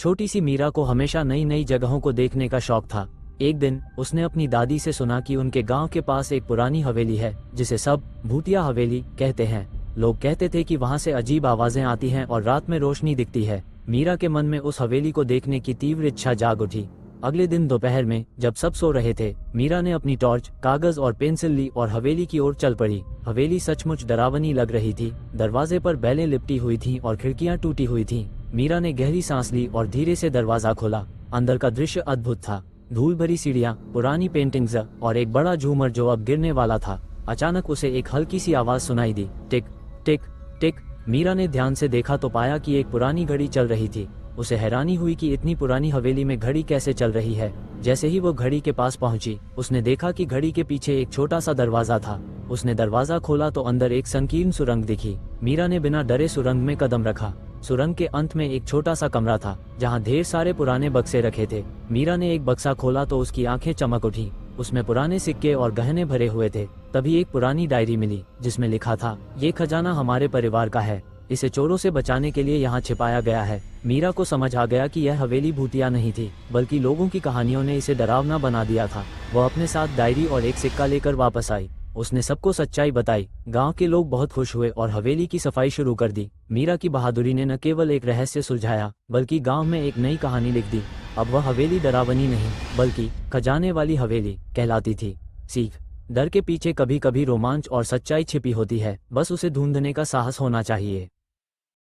छोटी सी मीरा को हमेशा नई नई जगहों को देखने का शौक था। एक दिन उसने अपनी दादी से सुना कि उनके गांव के पास एक पुरानी हवेली है जिसे सब भूतिया हवेली कहते हैं। लोग कहते थे कि वहां से अजीब आवाजें आती हैं और रात में रोशनी दिखती है। मीरा के मन में उस हवेली को देखने की तीव्र इच्छा जाग उठी। अगले दिन दोपहर में जब सब सो रहे थे, मीरा ने अपनी टॉर्च, कागज और पेंसिल ली और हवेली की ओर चल पड़ी। हवेली सचमुच डरावनी लग रही थी। दरवाजे पर बैलें लिपटी हुई थीं और खिड़कियां टूटी हुई थीं। मीरा ने गहरी सांस ली और धीरे से दरवाजा खोला। अंदर का दृश्य अद्भुत था। धूल भरी सीढ़ियां, पुरानी पेंटिंग्स और एक बड़ा झूमर जो अब गिरने वाला था। अचानक उसे एक हल्की सी आवाज सुनाई दी, टिक टिक टिक। मीरा ने ध्यान से देखा तो पाया कि एक पुरानी घड़ी चल रही थी। उसे हैरानी हुई कि इतनी पुरानी हवेली में घड़ी कैसे चल रही है। जैसे ही वो घड़ी के पास पहुंची, उसने देखा कि घड़ी के पीछे एक छोटा सा दरवाजा था। उसने दरवाजा खोला तो अंदर एक संकीर्ण सुरंग दिखी। मीरा ने बिना डरे सुरंग में कदम रखा। सुरंग के अंत में एक छोटा सा कमरा था जहां ढेर सारे पुराने बक्से रखे थे। मीरा ने एक बक्सा खोला तो उसकी आंखें चमक उठी। उसमें पुराने सिक्के और गहने भरे हुए थे। तभी एक पुरानी डायरी मिली जिसमें लिखा था, ये खजाना हमारे परिवार का है, इसे चोरों से बचाने के लिए यहाँ छिपाया गया है। मीरा को समझ आ गया कि यह हवेली भूतिया नहीं थी, बल्कि लोगों की कहानियों ने इसे डरावना बना दिया था। वह अपने साथ डायरी और एक सिक्का लेकर वापस आई। उसने सबको सच्चाई बताई। गांव के लोग बहुत खुश हुए और हवेली की सफाई शुरू कर दी। मीरा की बहादुरी ने न केवल एक रहस्य सुलझाया, बल्कि गांव में एक नई कहानी लिख दी। अब वह हवेली डरावनी नहीं, बल्कि खजाने वाली हवेली कहलाती थी। सीख, डर के पीछे कभी कभी रोमांच और सच्चाई छिपी होती है, बस उसे ढूंढने का साहस होना चाहिए।